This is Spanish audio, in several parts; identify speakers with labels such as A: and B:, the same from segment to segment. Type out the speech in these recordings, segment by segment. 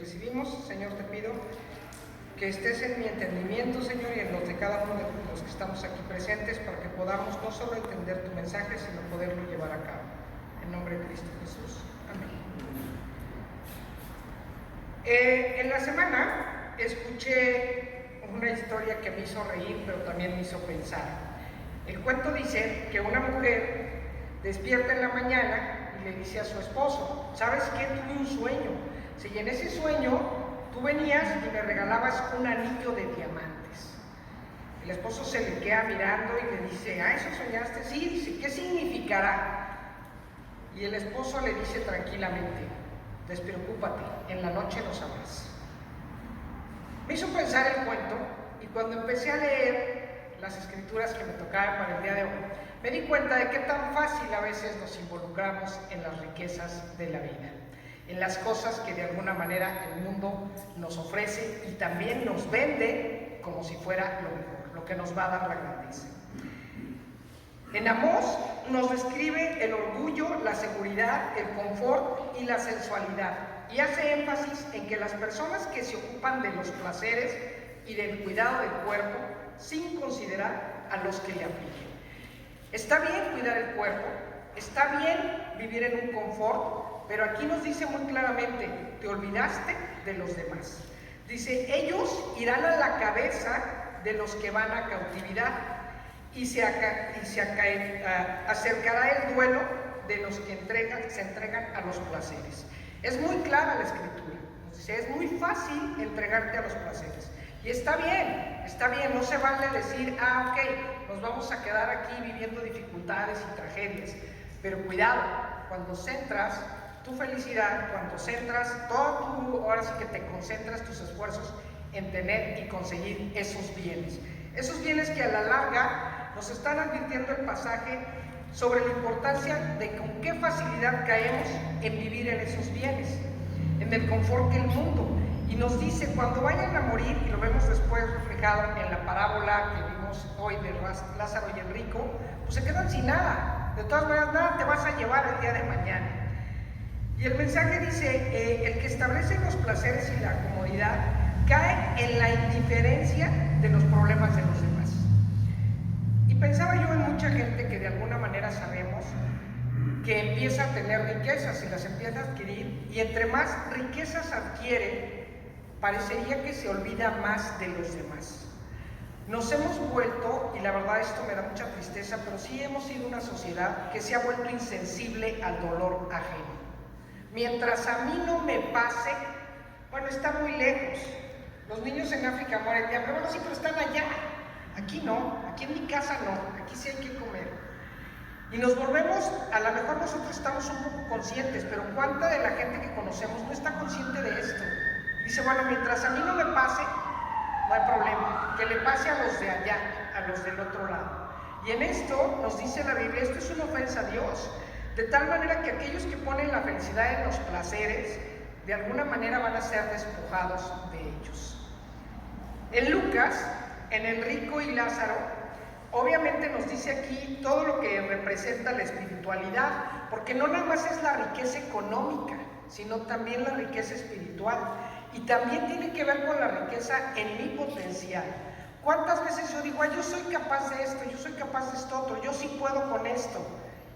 A: recibimos. Señor, te pido que estés en mi entendimiento, Señor, y en los de cada uno de los que estamos aquí presentes, para que podamos no solo entender tu mensaje, sino poderlo llevar a cabo. En nombre de Cristo Jesús. Amén. En la semana escuché una historia que me hizo reír, pero también me hizo pensar. El cuento dice que una mujer despierta en la mañana y le dice a su esposo: ¿sabes qué? Tuve un sueño. Si en ese sueño tú venías y me regalabas un anillo de diamantes. El esposo se le queda mirando y le dice: ¿ah, eso soñaste? Sí, dice, ¿qué significará? Y el esposo le dice tranquilamente: despreocúpate, en la noche lo sabrás. Me hizo pensar el cuento, y cuando empecé a leer las escrituras que me tocaban para el día de hoy, me di cuenta de qué tan fácil a veces nos involucramos en las riquezas de la vida, en las cosas que de alguna manera el mundo nos ofrece y también nos vende como si fuera lo mejor, lo que nos va a dar la grandeza. En Amós nos describe el orgullo, la seguridad, el confort y la sensualidad, y hace énfasis en que las personas que se ocupan de los placeres y del cuidado del cuerpo, sin considerar a los que le afligen. Está bien cuidar el cuerpo, está bien vivir en un confort, pero aquí nos dice muy claramente: te olvidaste de los demás. Dice: ellos irán a la cabeza de los que van a cautividad, y se acercará el duelo de los que se entregan a los placeres. Es muy clara la escritura. Dice: es muy fácil entregarte a los placeres. Y está bien, no se vale decir: ah, ok, nos vamos a quedar aquí viviendo dificultades y tragedias. Pero cuidado, cuando centras tu felicidad, cuando centras ahora sí que te concentras tus esfuerzos en tener y conseguir esos bienes que a la larga nos están advirtiendo el pasaje sobre la importancia de con qué facilidad caemos en vivir en esos bienes, en el confort del mundo. Y nos dice: cuando vayan a morir, y lo vemos después reflejado en la parábola que vimos hoy de Lázaro y el rico, pues se quedan sin nada. De todas maneras, nada te vas a llevar el día de mañana. Y el mensaje dice: el que establece los placeres y la comodidad cae en la indiferencia de los problemas de los demás. Y pensaba yo en mucha gente que de alguna manera sabemos que empieza a tener riquezas y las empieza a adquirir, y entre más riquezas adquiere, parecería que se olvida más de los demás. Nos hemos vuelto, y la verdad esto me da mucha tristeza, pero sí hemos sido una sociedad que se ha vuelto insensible al dolor ajeno. Mientras a mí no me pase, bueno, está muy lejos. Los niños en África mueren de hambre, bueno, sí, pero están allá. Aquí no, aquí en mi casa no, aquí sí hay que comer. Y nos volvemos, a lo mejor nosotros estamos un poco conscientes, pero ¿cuánta de la gente que conocemos no está consciente de esto? Dice: bueno, mientras a mí no me pase, no hay problema, que le pase a los de allá, a los del otro lado. Y en esto nos dice la Biblia: esto es una ofensa a Dios, de tal manera que aquellos que ponen la felicidad en los placeres, de alguna manera van a ser despojados de ellos. En Lucas, en el rico y Lázaro, obviamente nos dice aquí todo lo que representa la espiritualidad, porque no nada más es la riqueza económica, sino también la riqueza espiritual. Y también tiene que ver con la riqueza en mi potencial. ¿Cuántas veces yo digo: yo soy capaz de esto, yo soy capaz de esto otro, yo sí puedo con esto?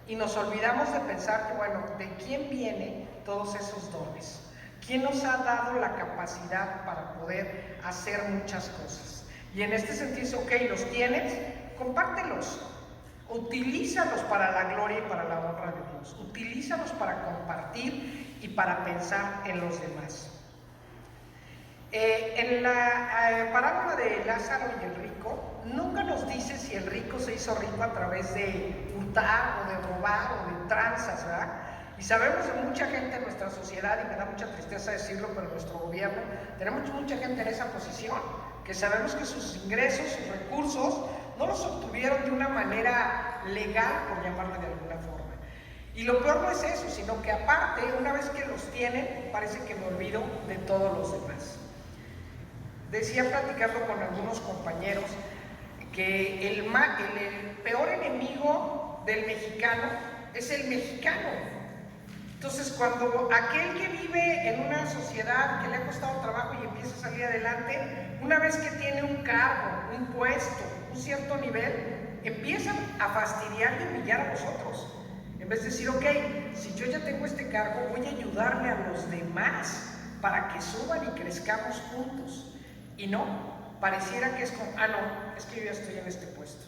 A: Y nos olvidamos de pensar que, bueno, ¿de quién vienen todos esos dones? ¿Quién nos ha dado la capacidad para poder hacer muchas cosas? Y en este sentido dice: ok, los tienes, compártelos. Utilízalos para la gloria y para la honra de Dios. Utilízalos para compartir y para pensar en los demás. En la parábola de Lázaro y el rico, nunca nos dice si el rico se hizo rico a través de hurtar o de robar o de tranzas, ¿verdad? Y sabemos de mucha gente en nuestra sociedad, y me da mucha tristeza decirlo, pero en nuestro gobierno tenemos mucha gente en esa posición, que sabemos que sus ingresos, sus recursos, no los obtuvieron de una manera legal, por llamarla de alguna forma. Y lo peor no es eso, sino que aparte, una vez que los tienen, parece que me olvido de todos los demás. Decía, platicando con algunos compañeros, que el peor enemigo del mexicano es el mexicano. Entonces, cuando aquel que vive en una sociedad que le ha costado trabajo y empieza a salir adelante, una vez que tiene un cargo, un puesto, un cierto nivel, empiezan a fastidiar y humillar a los otros. En vez de decir, ok, si yo ya tengo este cargo, voy a ayudarle a los demás para que suban y crezcamos juntos. Y no, pareciera que es como, ah, no, es que yo ya estoy en este puesto.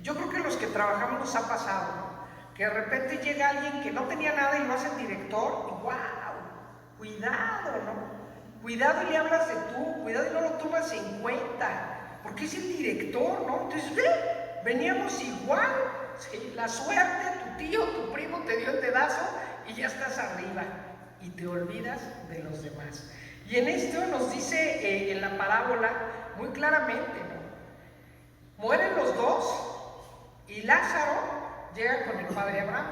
A: Yo creo que los que trabajamos nos ha pasado, ¿no? Que de repente llega alguien que no tenía nada y lo hace director, y wow, cuidado, ¿no? Cuidado y le hablas de tú, cuidado y no lo tomas en cuenta, porque es el director, ¿no? Entonces, veníamos igual, ¿sí? La suerte, tu tío, tu primo te dio el dedazo y ya estás arriba, y te olvidas de los demás. Y en esto nos dice en la parábola muy claramente, ¿no? Mueren los dos y Lázaro llega con el padre Abraham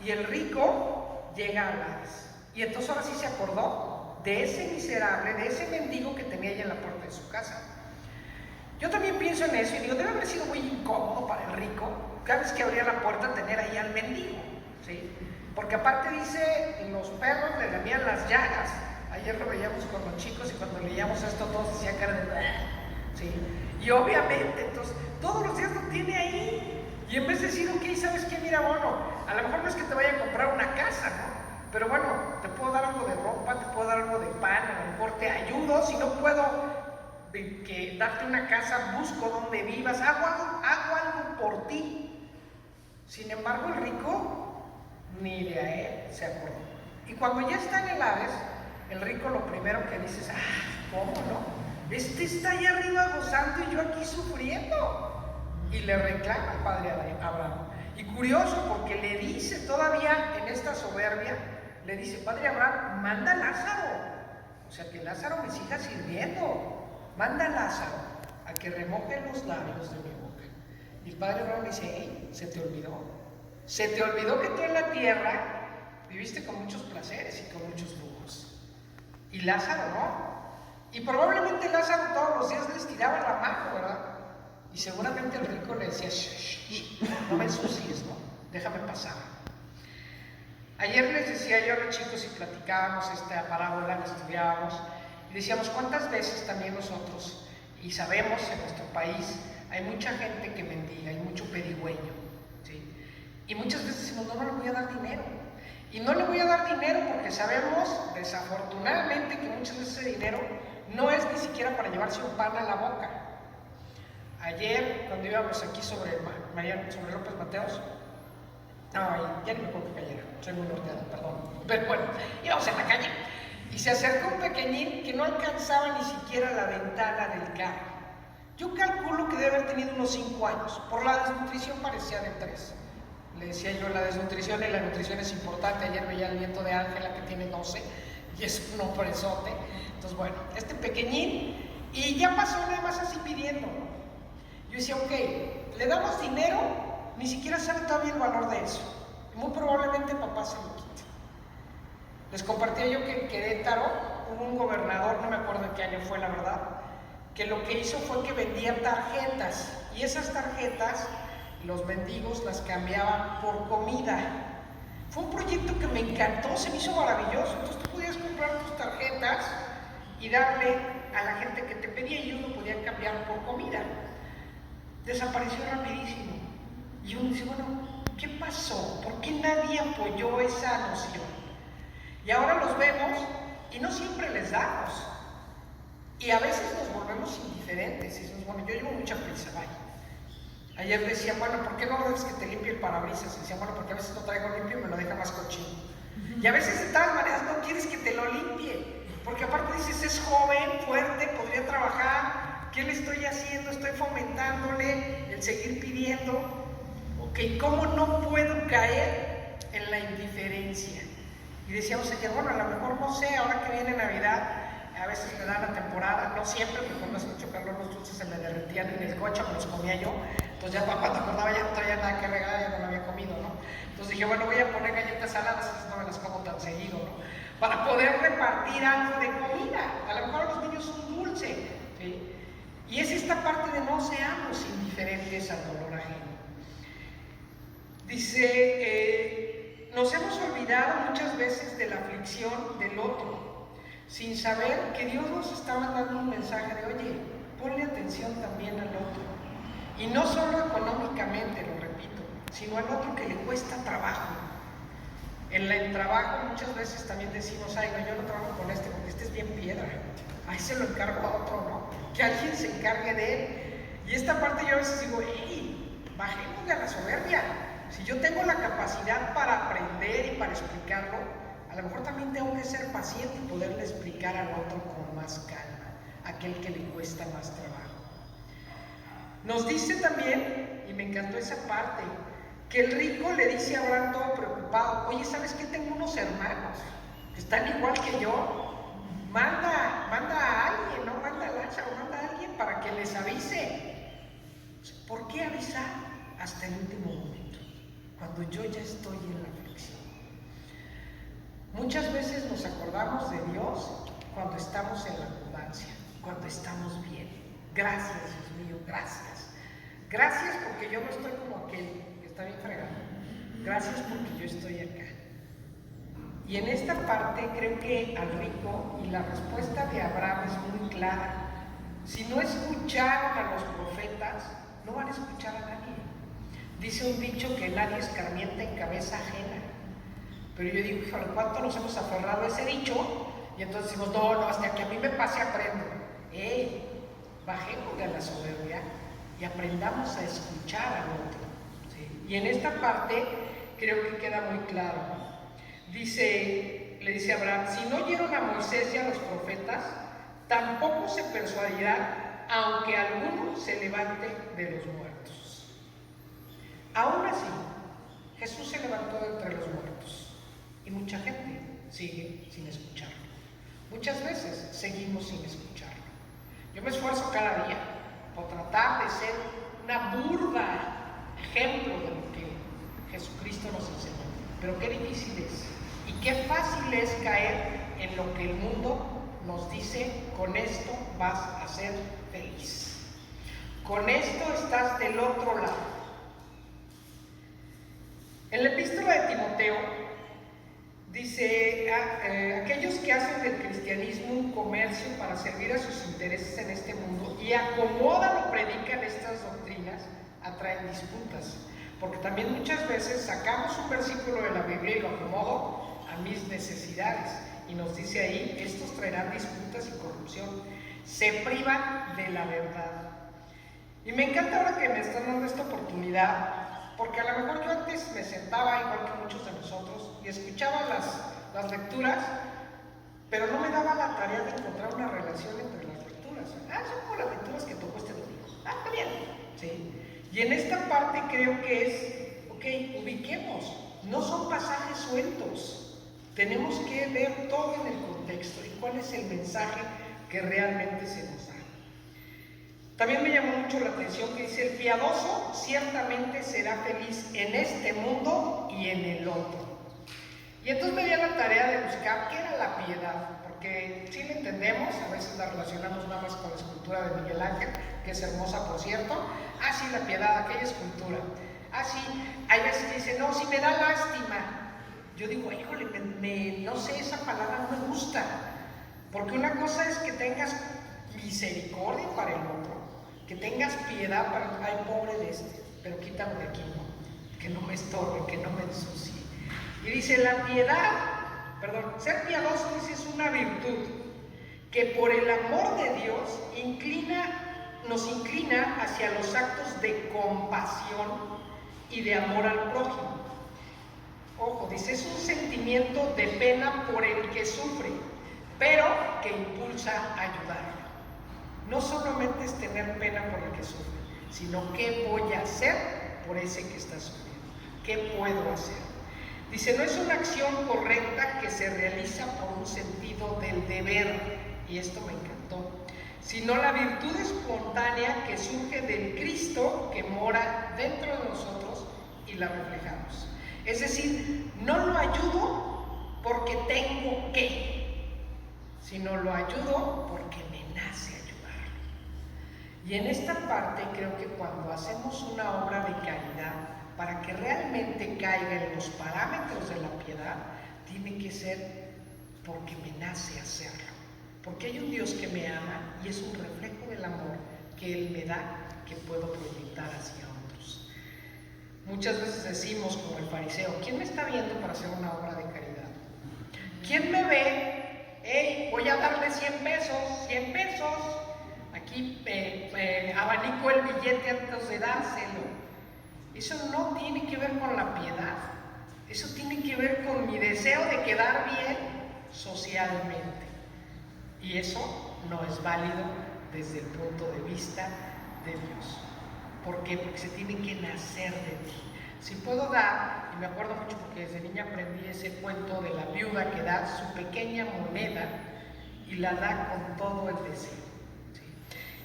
A: y el rico llega a Hades. Y entonces ahora sí se acordó de ese miserable, de ese mendigo que tenía ahí en la puerta de su casa. Yo también pienso en eso y digo, debe haber sido muy incómodo para el rico cada vez que abría la puerta tener ahí al mendigo, ¿sí? Porque aparte dice, los perros le lamían las llagas. Ayer lo veíamos con los chicos y cuando leíamos esto todos decían cara de... ¿sí? Y obviamente, entonces, todos los días lo tiene ahí. Y en vez de decir, ok, ¿sabes qué? Mira, bueno, a lo mejor no es que te vaya a comprar una casa, ¿no? Pero bueno, te puedo dar algo de ropa, te puedo dar algo de pan, a lo mejor te ayudo. Si no puedo darte una casa, busco donde vivas, hago algo por ti. Sin embargo, el rico ni de a él se acordó. Y cuando ya está en el Hades, el rico lo primero que dice es, ¿cómo no? Este está allá arriba gozando y yo aquí sufriendo. Y le reclama al padre Abraham. Y curioso porque le dice todavía en esta soberbia, le dice, padre Abraham, manda a Lázaro. O sea, que Lázaro me siga sirviendo. Manda a Lázaro a que remoje los labios de mi boca. Y el padre Abraham dice, hey, se te olvidó. Se te olvidó que tú en la tierra viviste con muchos placeres y con muchos lujos. Y Lázaro no. Y probablemente Lázaro todos los días les tiraba la mano, ¿verdad? Y seguramente el rico le decía, shh, no me ensucies, ¿no? Déjame pasar. Ayer les decía yo a los chicos y platicábamos esta parábola, la estudiábamos, y decíamos, ¿cuántas veces también nosotros, y sabemos en nuestro país, hay mucha gente que mendiga, hay mucho pedigüeño, ¿sí? Y muchas veces decimos, no le voy a dar dinero. Y no le voy a dar dinero porque sabemos, desafortunadamente, que muchas veces ese dinero no es ni siquiera para llevarse un pan a la boca. Ayer, cuando íbamos aquí sobre López Mateos, ya ni me acuerdo que cayera, soy muy norteado, perdón, pero bueno, íbamos en la calle y se acercó un pequeñín que no alcanzaba ni siquiera la ventana del carro. Yo calculo que debe haber tenido unos 5 años, por la desnutrición parecía de 3. Le decía yo, la desnutrición y la nutrición es importante. Ayer veía el nieto de Ángela que tiene 12 y es un hombrezote. Entonces bueno, este pequeñín, y ya pasó nada más así pidiendo, ¿no? Yo decía, ok, le damos dinero, ni siquiera sabe todavía el valor de eso. Muy probablemente papá se lo quite. Les compartía yo que en Querétaro hubo un gobernador, no me acuerdo en qué año fue la verdad, que lo que hizo fue que vendía tarjetas, y esas tarjetas los mendigos las cambiaban por comida. Fue un proyecto que me encantó, se me hizo maravilloso. Entonces tú podías comprar tus tarjetas y darle a la gente que te pedía y uno podía cambiar por comida. Desapareció rapidísimo. Y uno dice, bueno, ¿qué pasó? ¿Por qué nadie apoyó esa noción? Y ahora los vemos y no siempre les damos. Y a veces nos volvemos indiferentes. Y decimos, bueno, yo llevo mucha prisa, vaya. Ayer decía, bueno, ¿por qué no dejas que te limpie el parabrisas? Y decía, bueno, porque a veces lo traigo limpio y me lo deja más cochino. Y a veces de todas maneras no quieres que te lo limpie. Porque aparte dices, es joven, fuerte, podría trabajar. ¿Qué le estoy haciendo? Estoy fomentándole el seguir pidiendo. Ok, ¿cómo no puedo caer en la indiferencia? Y decíamos ayer, bueno, a lo mejor no sé, ahora que viene Navidad, a veces me da la temporada, no siempre, porque cuando hace mucho calor los dulces se me derretían en el coche, me los comía yo. Entonces ya cuando acordaba ya no traía nada que regalar, ya no lo había comido, ¿no? Entonces dije, bueno, voy a poner galletas saladas, esas no me las como tan seguido, ¿no? Para poder repartir algo de comida. A lo mejor a los niños un dulce, ¿sí? Y es esta parte de no seamos indiferentes al dolor ajeno. Dice, Nos hemos olvidado muchas veces de la aflicción del otro, sin saber que Dios nos está mandando un mensaje de, oye, ponle atención también al otro. Y no solo económicamente, lo repito, sino al otro que le cuesta trabajo. En el trabajo muchas veces también decimos, ay, no, yo no trabajo con este porque este es bien piedra. Ahí se lo encargo a otro, ¿no? Que alguien se encargue de él. Y esta parte yo a veces digo, hey, bajemos de la soberbia. Si yo tengo la capacidad para aprender y para explicarlo, a lo mejor también tengo que ser paciente y poderle explicar al otro con más calma, a aquel que le cuesta más trabajo. Nos dice también, y me encantó esa parte, que el rico le dice a Abraham todo preocupado, oye, ¿sabes qué? Tengo unos hermanos que están igual que yo, manda a alguien, no manda a Lázaro, manda a alguien para que les avise. ¿Por qué avisar hasta el último momento, cuando yo ya estoy en la aflicción? Muchas veces nos acordamos de Dios cuando estamos en la abundancia, cuando estamos bien. Gracias, Dios mío, gracias. Gracias porque yo no estoy como aquel que está bien fregado. Gracias porque yo estoy acá. Y en esta parte creo que al rico, y la respuesta de Abraham es muy clara. Si no escucharon a los profetas, no van a escuchar a nadie. Dice un dicho que nadie escarmienta en cabeza ajena. Pero yo digo, híjole, ¿cuánto nos hemos aferrado a ese dicho? Y entonces decimos, no, hasta que a mí me pase aprendo. Bajemos de la soberbia y aprendamos a escuchar al otro, ¿sí? Y en esta parte creo que queda muy claro. Le dice Abraham, si no oyeron a Moisés y a los profetas, tampoco se persuadirán, aunque alguno se levante de los muertos. Aún así, Jesús se levantó de entre los muertos y mucha gente sigue sin escucharlo. Muchas veces seguimos sin escucharlo. Yo me esfuerzo cada día por tratar de ser una burda ejemplo de lo que Jesucristo nos enseñó. Pero qué difícil es y qué fácil es caer en lo que el mundo nos dice, con esto vas a ser feliz. Con esto estás del otro lado. En la epístola de Timoteo dice, aquellos que hacen del cristianismo un comercio para servir a sus intereses en este mundo y acomodan o predican estas doctrinas, atraen disputas. Porque también muchas veces sacamos un versículo de la Biblia y lo acomodo a mis necesidades. Y nos dice ahí, estos traerán disputas y corrupción. Se privan de la verdad. Y me encanta ahora que me están dando esta oportunidad, porque a lo mejor yo antes me sentaba, igual que muchos de nosotros, y escuchaba las lecturas, pero no me daba la tarea de encontrar una relación entre las lecturas. Son como las lecturas que tocó este domingo. Está bien, ¿sí? Y en esta parte creo que es, ok, ubiquemos, no son pasajes sueltos. Tenemos que ver todo en el contexto y cuál es el mensaje que realmente se nos da. También me llamó mucho la atención que dice, el piadoso ciertamente será feliz en este mundo y en el otro. Y entonces me dio la tarea de buscar qué era la piedad, porque sí la entendemos, a veces la relacionamos nada más con la escultura de Miguel Ángel, que es hermosa por cierto. Sí, la piedad, aquella escultura. Sí, hay veces que dicen, no, si me da lástima. Yo digo, híjole, no sé, esa palabra no me gusta, porque una cosa es que tengas misericordia para el otro, que tengas piedad para, ay, pobre de este, pero quítalo de aquí, ¿no? Que no me estorbe, que no me ensucie. Y dice, ser piadoso, dice, es una virtud que por el amor de Dios nos inclina hacia los actos de compasión y de amor al prójimo. Ojo, dice, es un sentimiento de pena por el que sufre, pero que impulsa a ayudarlo. No solamente es tener pena por el que sufre, sino qué voy a hacer por ese que está sufriendo. ¿Qué puedo hacer? Dice, no es una acción correcta que se realiza por un sentido del deber, y esto me encantó, sino la virtud espontánea que surge del Cristo que mora dentro de nosotros y la reflejamos. Es decir, no lo ayudo porque tengo que, sino lo ayudo porque me nace ayudarlo. Y en esta parte creo que cuando hacemos una obra de caridad para que realmente caiga en los parámetros de la piedad, tiene que ser porque me nace hacerlo. Porque hay un Dios que me ama y es un reflejo del amor que Él me da, que puedo proyectar hacia otros. Muchas veces decimos como el fariseo, ¿quién me está viendo para hacer una obra de caridad? ¿Quién me ve? Hey, voy a darle 100 pesos, 100 pesos. Aquí abanico el billete antes de dárselo. Eso no tiene que ver con la piedad. Eso tiene que ver con mi deseo de quedar bien socialmente. Y eso no es válido desde el punto de vista de Dios. ¿Por qué? Porque se tiene que nacer de ti. Si puedo dar, y me acuerdo mucho porque desde niña aprendí ese cuento de la viuda que da su pequeña moneda y la da con todo el deseo. ¿Sí?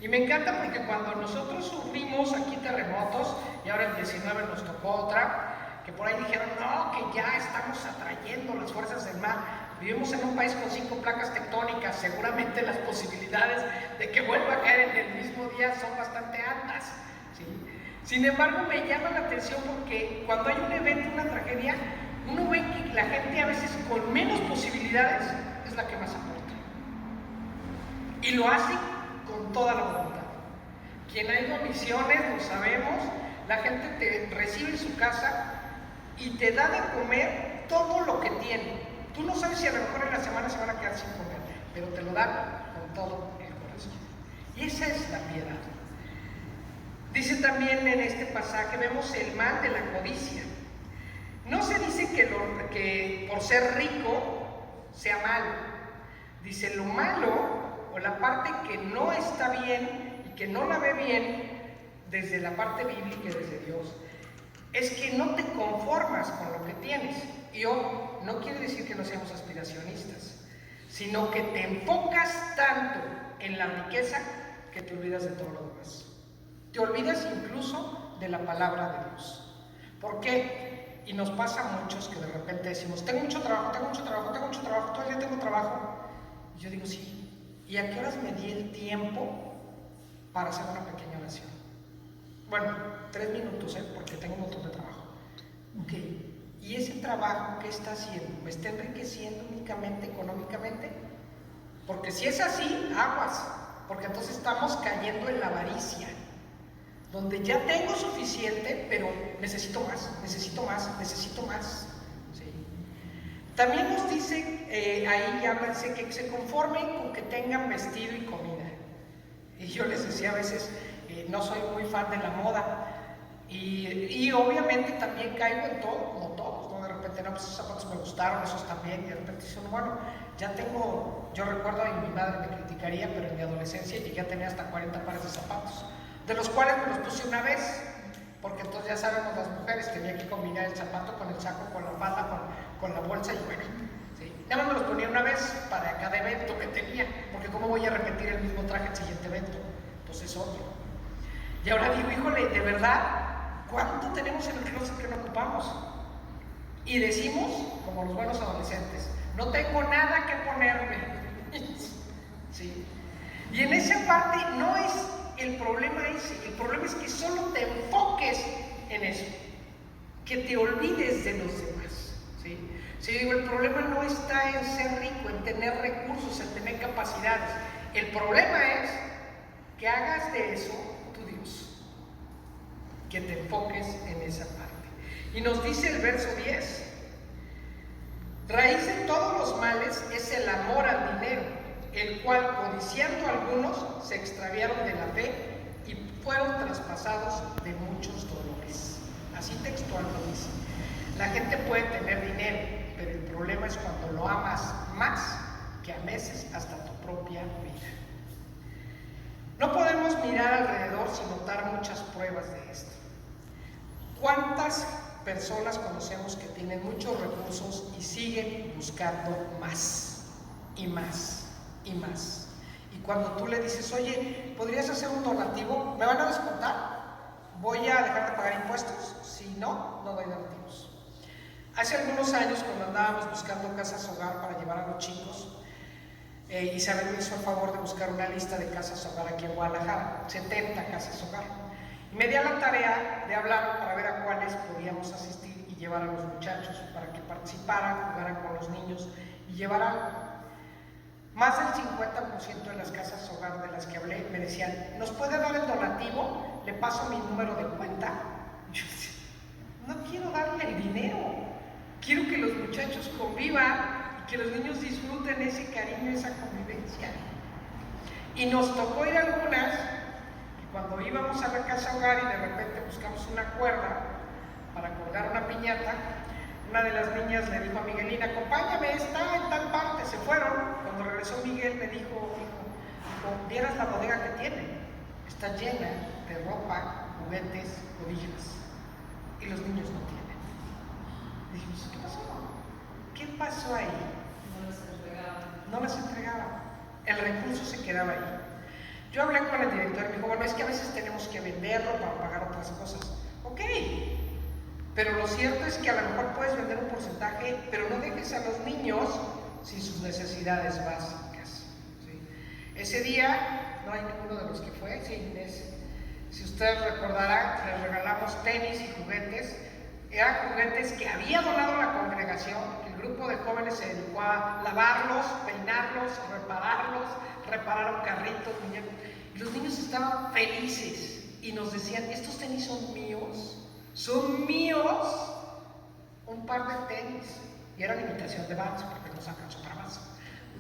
A: Y me encanta porque cuando nosotros sufrimos aquí terremotos, y ahora el 19 nos tocó otra, que por ahí dijeron, no, que ya estamos atrayendo las fuerzas del mar. Vivimos en un país con 5 placas tectónicas, seguramente las posibilidades de que vuelva a caer en el mismo día son bastante altas. ¿Sí? Sin embargo, me llama la atención porque cuando hay un evento, una tragedia, uno ve que la gente a veces con menos posibilidades es la que más aporta. Y lo hace con toda la voluntad. Quien ha ido a misiones, lo sabemos, la gente te recibe en su casa y te da de comer todo lo que tiene. Tú no sabes si a lo mejor en la semana se van a quedar sin comer, pero te lo dan con todo el corazón. Y esa es la piedad. Dice también en este pasaje, vemos el mal de la codicia. No se dice que por ser rico sea malo. Dice lo malo, o la parte que no está bien y que no la ve bien desde la parte bíblica y desde Dios, es que no te conformas con lo que tienes. Y no quiere decir que no seamos aspiracionistas, sino que te enfocas tanto en la riqueza que te olvidas de todo lo demás. Te olvidas incluso de la palabra de Dios. ¿Por qué? Y nos pasa a muchos que de repente decimos, tengo mucho trabajo, todo el día tengo trabajo. Y yo digo, sí. ¿Y a qué horas me di el tiempo para hacer una pequeña oración? Bueno, 3 minutos, porque tengo un montón de trabajo. Ok. ¿Y ese trabajo qué está haciendo? ¿Me está enriqueciendo únicamente económicamente? Porque si es así, aguas, porque entonces estamos cayendo en la avaricia, donde ya tengo suficiente, pero necesito más, necesito más, necesito más. ¿Sí? También nos dice, ahí habla, dice que se conformen con que tengan vestido y comida. Y yo les decía a veces, no soy muy fan de la moda, y obviamente también caigo en todo, como todos, ¿no? De repente, no, pues esos zapatos me gustaron, esos también, y de repente dicen, bueno, ya tengo, yo recuerdo a mi madre me criticaría, pero en mi adolescencia llegué a tener hasta 40 pares de zapatos, de los cuales me los puse una vez, porque entonces ya sabemos las mujeres, tenía que combinar el zapato con el saco, con la falda, con la bolsa, y bueno, ¿sí? Nada más me los ponía una vez para cada evento que tenía, porque cómo voy a repetir el mismo traje el siguiente evento, entonces es otro. Y ahora digo, híjole, de verdad, ¿cuánto tenemos en el closet que no ocupamos? Y decimos, como los buenos adolescentes, no tengo nada que ponerme. ¿Sí? Y en esa parte no es el problema ese, el problema es que solo te enfoques en eso, que te olvides de los demás. ¿Sí? Si digo, el problema no está en ser rico, en tener recursos, en tener capacidades. El problema es que hagas de eso tu Dios, que te enfoques en esa parte. Y nos dice el verso 10, raíz de todos los males es el amor al dinero, el cual codiciando algunos se extraviaron de la fe y fueron traspasados de muchos dolores. Así textual lo dice. La gente puede tener dinero, pero el problema es cuando lo amas más que a veces hasta tu propia vida. No podemos mirar alrededor sin notar muchas pruebas de esto. ¿Cuántas personas conocemos que tienen muchos recursos y siguen buscando más y más y más? Y cuando tú le dices, oye, ¿podrías hacer un donativo? ¿Me van a descontar? ¿Voy a dejar de pagar impuestos? Si no, no doy donativos. Hace algunos años, cuando andábamos buscando casas hogar para llevar a los chicos, Isabel me hizo el favor de buscar una lista de casas hogar aquí en Guadalajara, 70 casas hogar. Me di a la tarea de hablar para ver a cuáles podíamos asistir y llevar a los muchachos para que participaran, jugaran con los niños y llevaran. Más del 50% de las casas hogar de las que hablé me decían, ¿nos puede dar el donativo? Le paso mi número de cuenta. Yo decía, no quiero darle el dinero, quiero que los muchachos convivan y que los niños disfruten ese cariño, esa convivencia. Y nos tocó ir a algunas, y cuando íbamos a la casa hogar y de repente buscamos una cuerda para colgar una piñata, una de las niñas le dijo a Miguelina, acompáñame, está en tal parte. Se fueron. Cuando regresó Miguel me dijo, vieras la bodega que tiene, está llena de ropa, juguetes, cobijas, y los niños no tienen. Dijimos, ¿qué pasó? ¿Qué pasó ahí?
B: No las entregaban.
A: No las entregaban. El recurso se quedaba ahí. Yo hablé con el director y me dijo, bueno, es que a veces tenemos que venderlo para pagar otras cosas. Ok, pero lo cierto es que a lo mejor puedes vender un porcentaje, pero no dejes a los niños sin sus necesidades básicas, ¿sí? Ese día, no hay ninguno de los que fue, sí, Inés, si ustedes recordarán, les regalamos tenis y juguetes. Eran juguetes que había donado la congregación. El grupo de jóvenes se dedicó a lavarlos, peinarlos, repararon carritos, muñecos, y los niños estaban felices y nos decían, estos tenis son míos, un par de tenis, y era la imitación de Vans porque no alcanzó para más,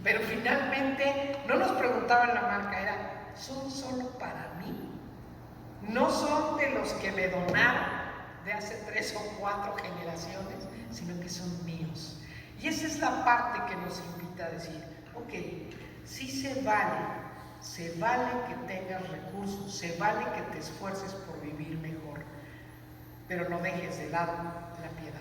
A: pero finalmente no nos preguntaban la marca, era, son solo para mí, no son de los que me donaron de hace 3 o 4 generaciones, sino que son míos. Y esa es la parte que nos invita a decir, ok, sí se vale que tengas recursos, se vale que te esfuerces por vivir mejor, pero no dejes de lado la piedad.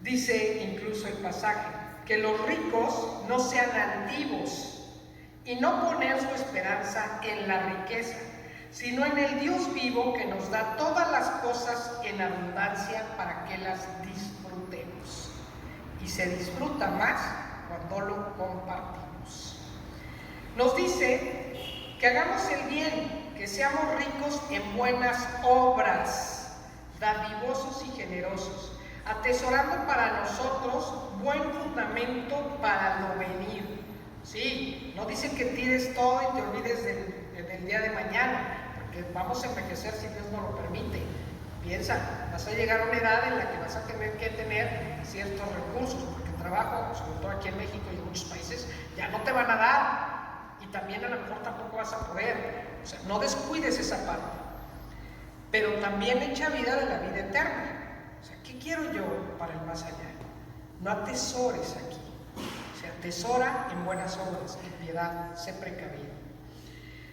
A: Dice incluso el pasaje, que los ricos no sean altivos y no poner su esperanza en la riqueza, sino en el Dios vivo que nos da todas las cosas en abundancia para que las disfrutemos. Y se disfruta más cuando lo compartimos. Nos dice que hagamos el bien, que seamos ricos en buenas obras, dadivosos y generosos, atesorando para nosotros buen fundamento para lo venir. Sí, no dice que tires todo y te olvides del día de mañana, porque vamos a envejecer si Dios no lo permite. Piensa, vas a llegar a una edad en la que vas a tener que tener ciertos recursos, porque el trabajo, sobre todo aquí en México y en muchos países, ya no te van a dar, y también a lo mejor tampoco vas a poder. O sea, no descuides esa parte, pero también echa vida de la vida eterna. O sea, ¿qué quiero yo para el más allá? No atesores aquí, o sea, atesora en buenas obras, en piedad, sé precavido.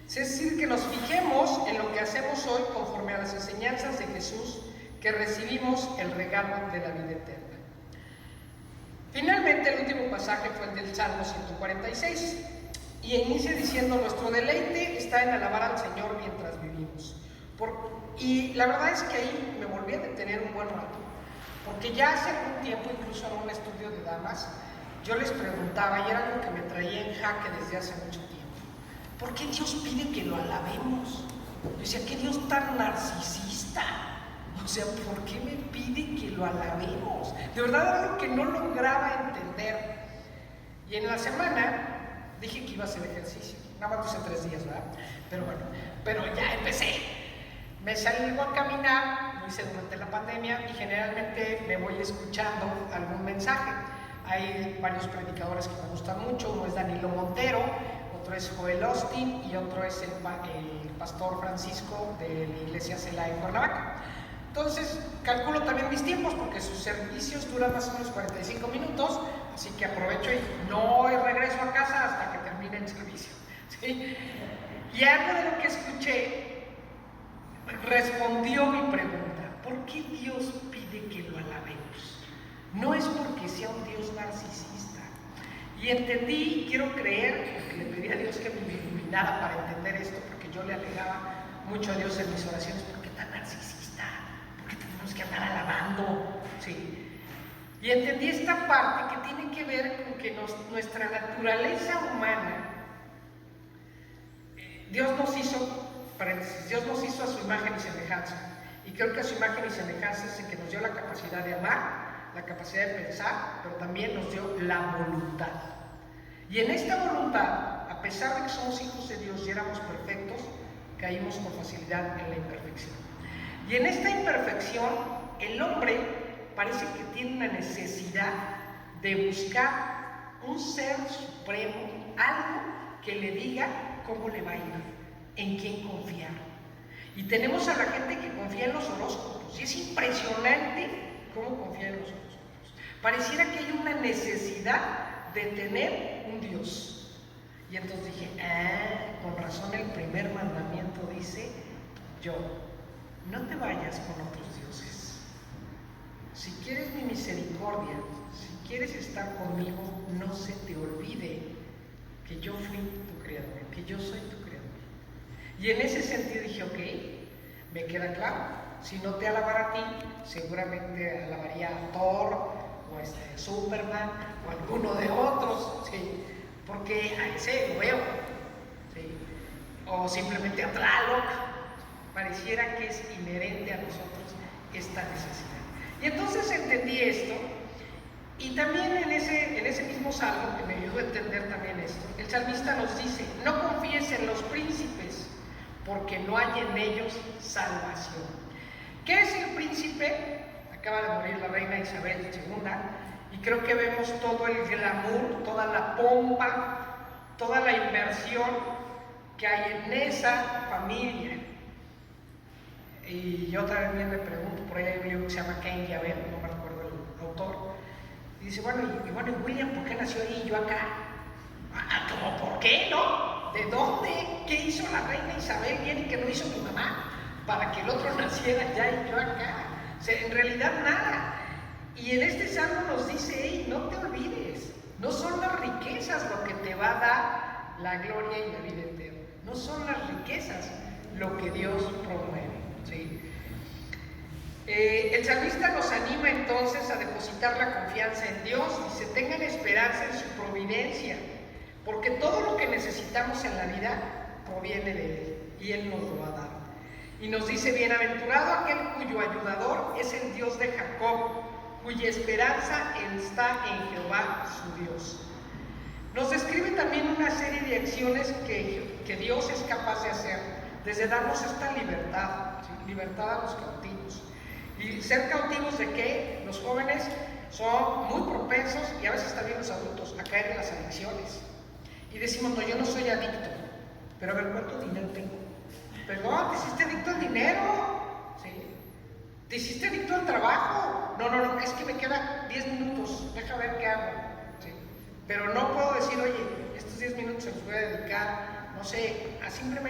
A: Es decir, que nos fijemos en lo que hacemos hoy conforme a las enseñanzas de Jesús, que recibimos el regalo de la vida eterna. Finalmente, el último pasaje fue el del Salmo 146, y inicia diciendo, nuestro deleite está en alabar al Señor mientras vivimos. Y la verdad es que ahí me volví a detener un buen rato, porque ya hace algún tiempo, incluso en un estudio de damas, yo les preguntaba, y era algo que me traía en jaque desde hace mucho tiempo, ¿por qué Dios pide que lo alabemos? Yo decía, ¿qué Dios tan narcisista? O sea, ¿por qué me pide que lo alabemos? De verdad era algo que no lograba entender. Y en la semana dije que iba a hacer ejercicio, nada más hice 3 días, ¿verdad? Pero bueno, pero ya empecé. Me salgo a caminar, lo hice durante la pandemia, y generalmente me voy escuchando algún mensaje. Hay varios predicadores que me gustan mucho, uno es Danilo Montero, otro es Joel Austin y otro es el pastor Francisco de la iglesia Cela en Cuernavaca. Entonces calculo también mis tiempos porque sus servicios duran más o menos 45 minutos, así que aprovecho y no regreso a casa hasta que termine el servicio, ¿sí? Y algo de lo que escuché respondió mi pregunta, ¿por qué Dios pide que lo alabemos? No es porque sea un Dios narcisista. Y entendí, y quiero creer, porque le pedí a Dios que me iluminara para entender esto, porque yo le alegaba mucho a Dios en mis oraciones, ¿por qué tan narcisista? ¿Por qué tenemos que andar alabando? Sí. Y entendí esta parte que tiene que ver con que nuestra naturaleza humana, Dios nos hizo paréntesis, Dios nos hizo a su imagen y semejanza. Y creo que a su imagen y semejanza es el que nos dio la capacidad de amar, la capacidad de pensar, pero también nos dio la voluntad. Y en esta voluntad, a pesar de que somos hijos de Dios y éramos perfectos, caímos con facilidad en la imperfección. Y en esta imperfección, el hombre parece que tiene una necesidad de buscar un ser supremo, algo que le diga cómo le va a ir, en quién confiar. Y tenemos a la gente que confía en los horóscopos, y es impresionante cómo confía en los horóscopos. Pareciera que hay una necesidad de tener un Dios. Y entonces dije, con razón el primer mandamiento dice, no te vayas con otros dioses. Si quieres mi misericordia, si quieres estar conmigo, no se te olvide que yo fui tu creador, que yo soy tu creador. Y en ese sentido dije, ok, me queda claro, si no te alabara a ti, seguramente alabaría a Thor, o a Superman, o a alguno de otros, ¿sí? Porque a ese lo veo, ¿sí? O simplemente a Tlaloc. Pareciera que es inherente a nosotros esta necesidad. Y entonces entendí esto, y también en ese mismo salmo, que me ayudó a entender también esto, el salmista nos dice, no confíes en los príncipes, porque no hay en ellos salvación. ¿Qué es el príncipe? Acaba de morir la reina Isabel II, y creo que vemos todo el glamour, toda la pompa, toda la inversión que hay en esa familia. Y yo también me pregunto, por ahí hay un libro que se llama Cain y Abel, no me recuerdo el autor, y dice, y William, ¿por qué nació ahí y yo acá? ¿Cómo por qué, no? ¿De dónde? ¿Qué hizo la reina Isabel bien y que no hizo mi mamá? Para que el otro naciera allá y yo acá. O sea, en realidad nada. Y en este salmo nos dice, hey, no te olvides, no son las riquezas lo que te va a dar la gloria y la vida eterna. No son las riquezas lo que Dios promueve, ¿sí? El salmista nos anima entonces a depositar la confianza en Dios. Dice, tengan esperanza en su providencia, porque todo lo que necesitamos en la vida proviene de Él, y Él nos lo va a dar. Y nos dice, bienaventurado aquel cuyo ayudador es el Dios de Jacob, cuya esperanza está en Jehová su Dios. Nos describe también una serie de acciones que Dios es capaz de hacer, desde darnos esta libertad, ¿sí? Libertad a los cautivos. ¿Y ser cautivos de qué? Los jóvenes son muy propensos, y a veces también los adultos, a caer en las adicciones. Y decimos, no, yo no soy adicto, pero a ver, ¿cuánto dinero tengo? Perdón, ¿te hiciste adicto al dinero? ¿Sí? ¿Te hiciste adicto al trabajo? No, es que me quedan 10 minutos, deja ver qué hago. ¿Sí? Pero no puedo decir, oye, estos 10 minutos se los voy a dedicar, no sé, a simplemente